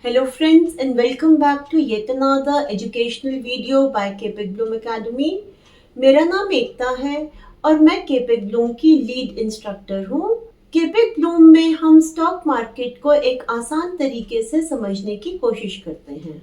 Hello friends and welcome back to yet another educational video by Capek Bloom Academy. मेरा नाम एकता है और मैं केपेक ब्लूम की लीड इंस्ट्रक्टर हूँ। केपेक ब्लूम में हम स्टॉक मार्केट को एक आसान तरीके से समझने की कोशिश करते हैं।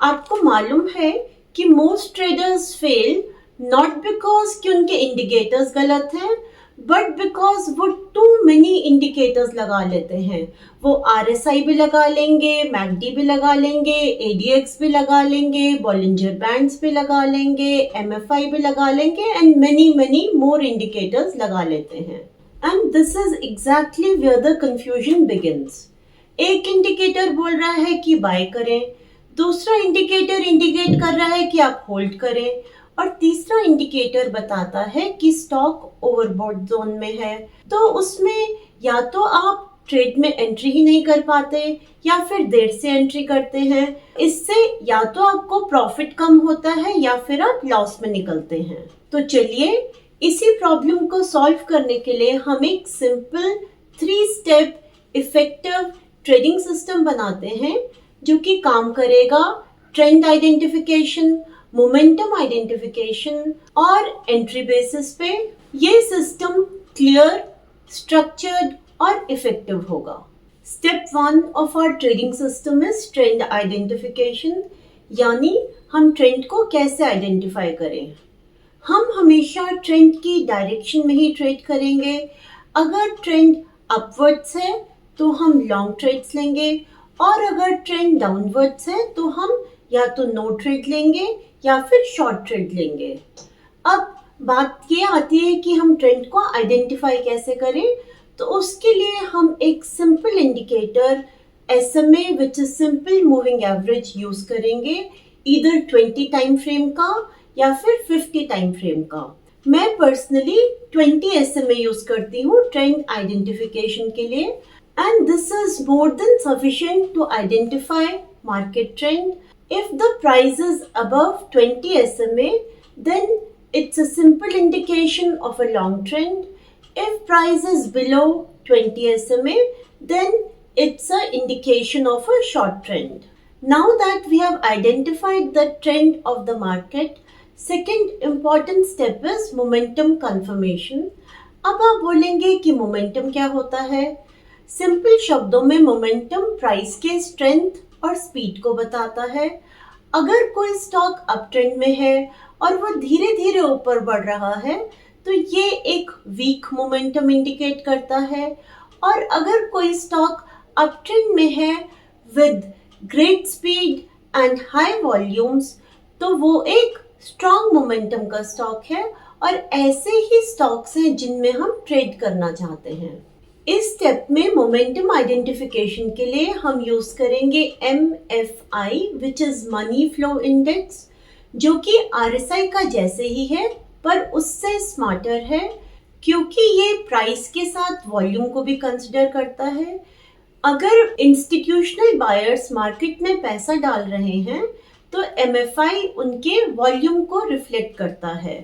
आपको मालूम है कि most traders fail not because कि उनके इंडिकेटर्स गलत हैं, बट बिकॉज वो टू मेनी इंडिकेटर्स लगा लेते हैं। वो RSI भी लगा लेंगे, मैकडी भी लगा लेंगे, ADX भी लगा लेंगे, बॉलिंजर बैंड्स भी लगा लेंगे, MFI भी लगा लेंगे एंड मेनी मोर इंडिकेटर्स लगा लेते हैं। And this is exactly where the confusion begins. एक इंडिकेटर बोल रहा है कि बाय करें, दूसरा इंडिकेटर इंडिकेट कर रहा है कि आप होल्ड करें, और तीसरा इंडिकेटर बताता है कि स्टॉक ओवरबॉट जोन में है। तो उसमें या तो आप ट्रेड में एंट्री ही नहीं कर पाते या फिर देर से एंट्री करते हैं। इससे या तो आपको प्रॉफिट कम होता है या फिर आप लॉस में निकलते हैं। तो चलिए इसी प्रॉब्लम को सॉल्व करने के लिए हम एक simple 3 step effective trading system बनाते हैं जो कि काम करेगा ट्रेंड आइडेंटिफिकेशन, मोमेंटम आइडेंटिफिकेशन और एंट्री बेसिस पे। ये सिस्टम क्लियर, स्ट्रक्चर्ड और इफेक्टिव होगा। Step 1 of our trading system is trend identification, यानी हम ट्रेंड को कैसे आइडेंटिफाई करें। हम हमेशा ट्रेंड की डायरेक्शन में ही ट्रेड करेंगे। अगर ट्रेंड अपवर्ड्स है तो हम लॉन्ग ट्रेड्स लेंगे, और अगर ट्रेंड डाउनवर्ड्स है तो हम या तो नो ट्रेड लेंगे या फिर शॉर्ट ट्रेड लेंगे। अब बात ये आती है कि हम ट्रेंड को आइडेंटिफाई कैसे करें। तो उसके लिए हम एक simple indicator SMA which is simple moving average use करेंगे, इधर 20 टाइम फ्रेम का या फिर 50 टाइम फ्रेम का। मैं पर्सनली 20 SMA यूज करती हूँ ट्रेंड आइडेंटिफिकेशन के लिए, and this is more than sufficient to identify market trend. If the price is above 20 SMA, then it's a simple indication of a long trend. If price is below 20 SMA, then it's an indication of a short trend. Now that we have identified the trend of the market, second important step is momentum confirmation. अब आप बोलेंगे कि momentum क्या होता है? Simple शब्दों में momentum price के स्ट्रेंथ और स्पीड को बताता है। अगर कोई स्टॉक अप ट्रेंड में है और वो धीरे धीरे ऊपर बढ़ रहा है तो ये एक वीक मोमेंटम इंडिकेट करता है, और अगर कोई स्टॉक अप ट्रेंड में है with great speed and high volumes तो वो एक स्ट्रॉन्ग मोमेंटम का स्टॉक है, और ऐसे ही स्टॉक्स हैं जिनमें हम ट्रेड करना चाहते हैं। इस स्टेप में मोमेंटम आइडेंटिफिकेशन के लिए हम यूज करेंगे MFI which is money flow index, जो कि RSI का जैसे ही है पर उससे स्मार्टर है, क्योंकि ये प्राइस के साथ वॉल्यूम को भी कंसिडर करता है। अगर इंस्टीट्यूशनल बायर्स मार्केट में पैसा डाल रहे हैं तो MFI उनके वॉल्यूम को रिफ्लेक्ट करता है।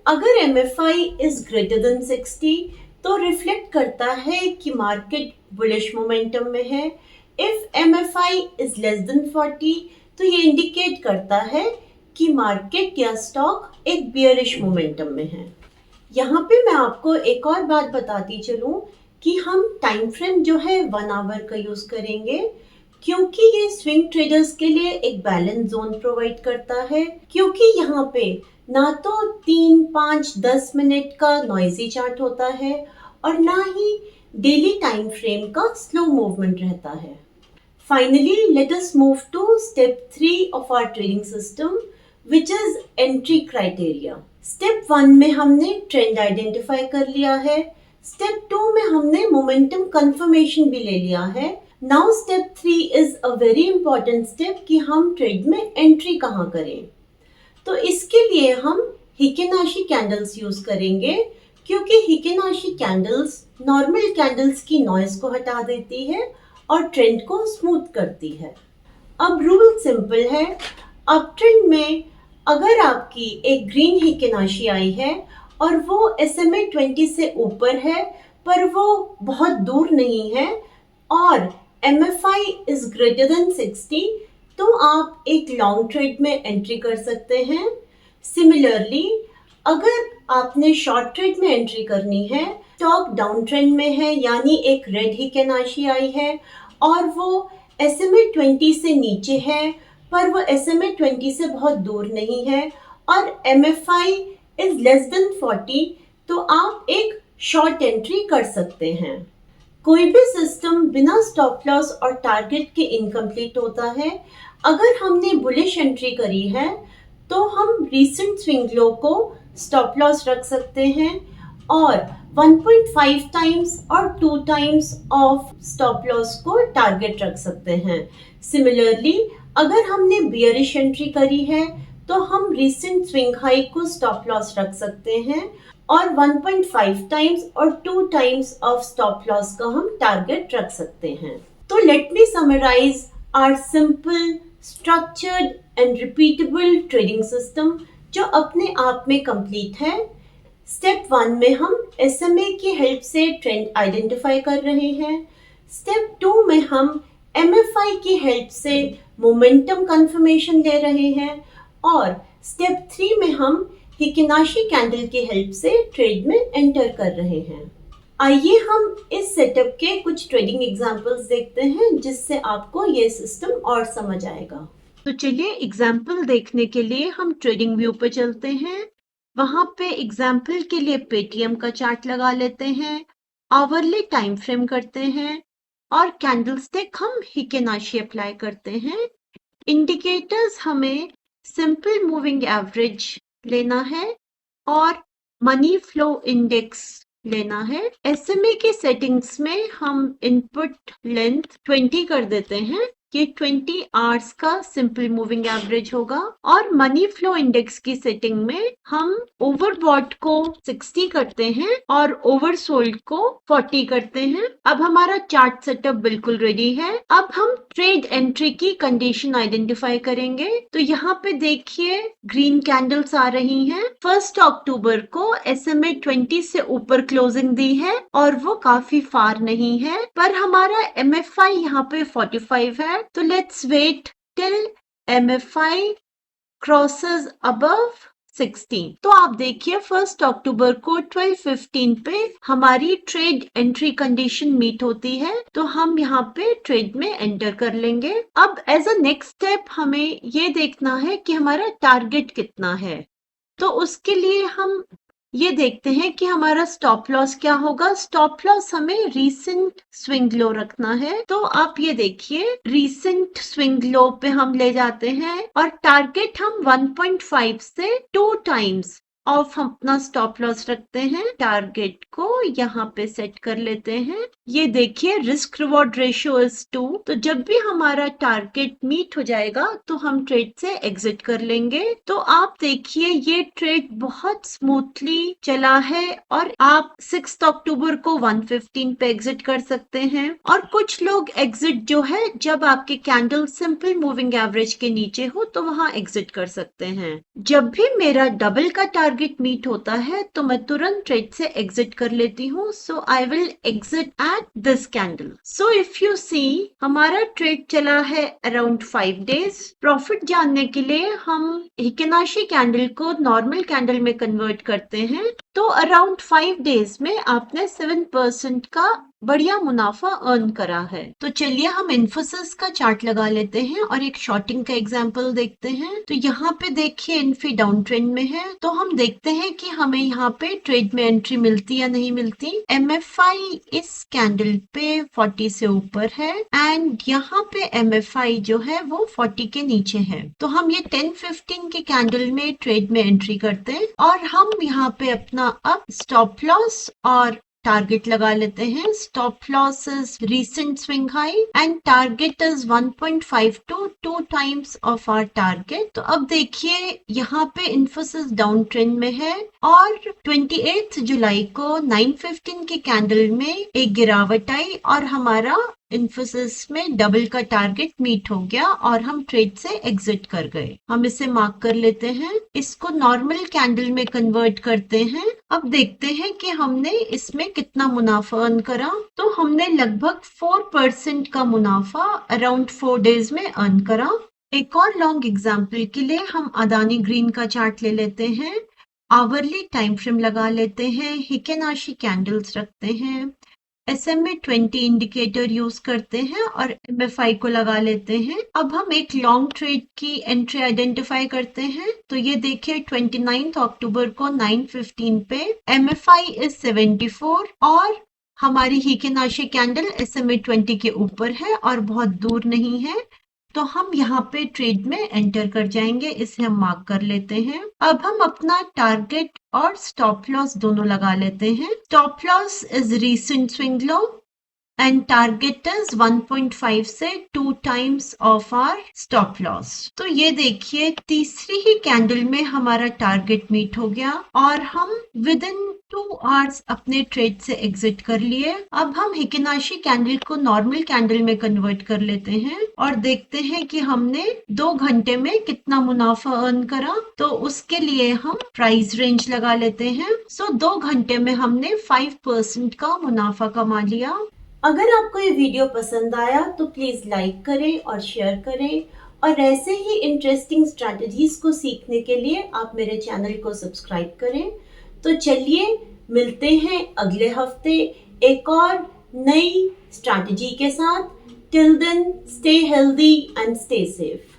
अगर MFI इज ग्रेटर देन 60 तो रिफ्लेक्ट करता है कि मार्केट बुलिश मोमेंटम में है। If MFI is less than 40 तो ये इंडिकेट करता है कि मार्केट या स्टॉक एक बियरिश मोमेंटम में है। यहाँ पे मैं आपको एक और बात बताती चलूं कि हम टाइम फ्रेम जो है 1 आवर का यूज करेंगे, क्योंकि ये स्विंग ट्रेडर्स के लिए एक बैलेंस जोन प्रोवाइड करता है। क्योंकि यहाँ पे ना तो 3, 5, 10 मिनट का नॉइजी चार्ट होता है और ना ही डेली टाइम फ्रेम का स्लो मूवमेंट रहता है। Finally let us move to step 3 of our trading system which is entry criteria. Step 1 में हमने ट्रेंड आइडेंटिफाई कर लिया है। स्टेप 2 में हमने मोमेंटम कंफर्मेशन भी ले लिया है। Now step 3 is a very important step कि हम ट्रेड में एंट्री कहाँ करें। तो इसके लिए हम हिकेनाशी कैंडल्स यूज करेंगे, क्योंकि हिकेनाशी कैंडल्स नॉर्मल कैंडल्स की नॉइज को हटा देती है और ट्रेंड को स्मूथ करती है। अब रूल सिंपल है। अप ट्रेंड में अगर आपकी एक ग्रीन हिकेनाशी आई है और वो SMA 20 से ऊपर है पर वो बहुत दूर नहीं है और MFI इज ग्रेटर देन 60 तो आप एक लॉन्ग ट्रेड में एंट्री कर सकते हैं। सिमिलरली अगर आपने शॉर्ट ट्रेड में एंट्री करनी है, स्टॉक डाउन ट्रेंड में है यानी एक रेड हिकेनाशी आई है और वो SMA 20 से नीचे है पर वो SMA 20 से बहुत दूर नहीं है और MFI इज लेस देन 40 तो आप एक शॉर्ट एंट्री कर सकते हैं। कोई भी सिस्टम बिना स्टॉप लॉस और टारगेट के इनकम्प्लीट होता है। अगर हमने बुलिश एंट्री करी है तो हम रीसेंट स्विंग लो को स्टॉप लॉस रख सकते हैं और 1.5 टाइम्स और 2 टाइम्स ऑफ स्टॉप लॉस को टारगेट रख सकते हैं। सिमिलरली अगर हमने बियरिश एंट्री करी है तो हम रीसेंट स्विंग हाई को स्टॉप लॉस रख सकते हैं और 1.5 टाइम्स और 2 टाइम्स ऑफ स्टॉप लॉस का हम टारगेट रख सकते हैं। तो let me summarise our simple structured and repeatable trading system जो अपने आप में कंप्लीट है। स्टेप 1 में हम SMA की हेल्प से ट्रेंड आइडेंटिफाई कर रहे हैं। स्टेप 2 में हम MFI की हेल्प से मोमेंटम कंफर्मेशन ले रहे हैं और स्टेप 3 में हम हिकेनाशी कैंडल की हेल्प से ट्रेड में एंटर कर रहे हैं। आइए हम इस सेटअप के कुछ ट्रेडिंग एग्जांपल्स देखते हैं जिससे आपको ये सिस्टम और समझ आएगा। तो चलिए एग्जांपल देखने के लिए हम ट्रेडिंग व्यू पे चलते हैं। वहां पे एग्जांपल के लिए पेटीएम का चार्ट लगा लेते हैं, आवरली टाइम फ्रेम करते हैं और कैंडलस्टिक हम हिकेनाशी अप्लाई करते हैं। इंडिकेटर्स हमें सिंपल मूविंग एवरेज लेना है और मनी फ्लो इंडेक्स लेना है। SMA की सेटिंग्स में हम इनपुट लेंथ 20 कर देते हैं, ये 20 आवर्स का सिंपल मूविंग एवरेज होगा और मनी फ्लो इंडेक्स की सेटिंग में हम ओवरबॉट को 60 करते हैं और ओवरसोल्ड को 40 करते हैं। अब हमारा चार्ट सेटअप बिल्कुल रेडी है। अब हम ट्रेड एंट्री की कंडीशन आइडेंटिफाई करेंगे। तो यहाँ पे देखिए ग्रीन कैंडल्स आ रही हैं। 1 अक्टूबर को SMA 20 से ऊपर क्लोजिंग दी है और वो काफी फार नहीं है, पर हमारा MFI यहाँ पे 45 है। तो let's wait till MFI crosses above 60। तो आप देखिए 1 अक्टूबर को 12:15 पे हमारी ट्रेड एंट्री कंडीशन मीट होती है, तो हम यहाँ पे ट्रेड में एंटर कर लेंगे। अब एज अ नेक्स्ट स्टेप हमें ये देखना है कि हमारा टारगेट कितना है। तो उसके लिए हम ये देखते हैं कि हमारा स्टॉप लॉस क्या होगा। स्टॉप लॉस हमें रीसेंट स्विंग लो रखना है। तो आप ये देखिए रीसेंट स्विंग लो पे हम ले जाते हैं और टारगेट हम 1.5 से 2 टाइम्स ऑफ अपना स्टॉप लॉस रखते हैं। टारगेट को यहाँ पे सेट कर लेते हैं। ये देखिए रिस्क रिवॉर्ड रेशियो इज 2। तो जब भी हमारा टारगेट मीट हो जाएगा तो हम ट्रेड से एग्जिट कर लेंगे। तो आप देखिए ये ट्रेड बहुत स्मूथली चला है और आप 6 अक्टूबर को 115 पे एग्जिट कर सकते हैं। और कुछ लोग एग्जिट जो है जब आपके कैंडल सिंपल मूविंग एवरेज के नीचे हो तो वहां एग्जिट कर सकते हैं। जब भी मेरा डबल का टारगेट मीट होता है तो मैं तुरंत ट्रेड से एग्जिट कर लेती हूँ। So I will exit at this candle. So if you see हमारा ट्रेड चला है अराउंड 5 डेज। प्रॉफिट जानने के लिए हम हिकेनाशी कैंडल को नॉर्मल कैंडल में कन्वर्ट करते हैं। तो अराउंड 5 डेज में आपने 7% का बढ़िया मुनाफा अर्न करा है। तो चलिए हम इन्फोसिस का चार्ट लगा लेते हैं और एक शॉर्टिंग का एग्जांपल देखते हैं। तो यहाँ पे देखिए इन्फी डाउन ट्रेंड में है, तो हम देखते हैं कि हमें यहाँ पे ट्रेड में एंट्री मिलती या नहीं मिलती। MFI इस कैंडल पे 40 से ऊपर है एंड यहाँ पे MFI जो है वो 40 के नीचे है। तो हम ये 10-15 के कैंडल में ट्रेड में एंट्री करते हैं और हम यहाँ पे अपना अब स्टॉप लॉस और टारगेट लगा लेते हैं। Stop loss is recent swing high and target is 1.5 to 2 times of our target. तो अब देखिए यहाँ पे इन्फोसिस डाउन ट्रेंड में है और 28 जुलाई को 9:15 के कैंडल में एक गिरावट आई और हमारा इन्फोसिस में डबल का टारगेट मीट हो गया और हम ट्रेड से एग्जिट कर गए। हम इसे मार्क कर लेते हैं, इसको नॉर्मल कैंडल में कन्वर्ट करते हैं। अब देखते हैं कि हमने इसमें कितना मुनाफा अर्न करा। तो हमने लगभग 4% का मुनाफा अराउंड 4 डेज में अर्न करा। एक और लॉन्ग एग्जाम्पल के लिए हम अदानी ग्रीन का चार्ट ले लेते हैं, आवरली टाइम फ्रेम लगा लेते हैं, हिकेनाशी कैंडल्स रखते हैं, SMA 20 इंडिकेटर यूज करते हैं और MFI को लगा लेते हैं। अब हम एक लॉन्ग ट्रेड की एंट्री आइडेंटिफाई करते हैं। तो ये देखिए 29 अक्टूबर को 9:15 पे MFI इज 74 और हमारी हिकेनाशी कैंडल SMA 20 के ऊपर है और बहुत दूर नहीं है। तो हम यहाँ पे ट्रेड में एंटर कर जाएंगे, इसे हम मार्क कर लेते हैं। अब हम अपना टारगेट और स्टॉप लॉस दोनों लगा लेते हैं। Stop loss is recent swing low and target is 1.5 से 2 times of our stop loss. तो ये देखिए तीसरी ही कैंडल में हमारा टारगेट मीट हो गया और हम विद इन 2 आवर्स अपने ट्रेड से एग्जिट कर लिए। अब हम हिकेनाशी कैंडल को नॉर्मल कैंडल में कन्वर्ट कर लेते हैं और देखते हैं कि हमने 2 घंटे में कितना मुनाफा अर्न करा। तो उसके लिए हम प्राइस रेंज लगा लेते हैं। 2 घंटे में हमने 5% का मुनाफा कमा लिया। अगर आपको ये वीडियो पसंद आया तो प्लीज लाइक करें और शेयर करें और ऐसे ही इंटरेस्टिंग स्ट्रैटेजीज को सीखने के लिए आप मेरे चैनल को सब्सक्राइब करें। तो चलिए मिलते हैं अगले हफ्ते एक और नई स्ट्रैटेजी के साथ। Till then stay healthy and stay safe.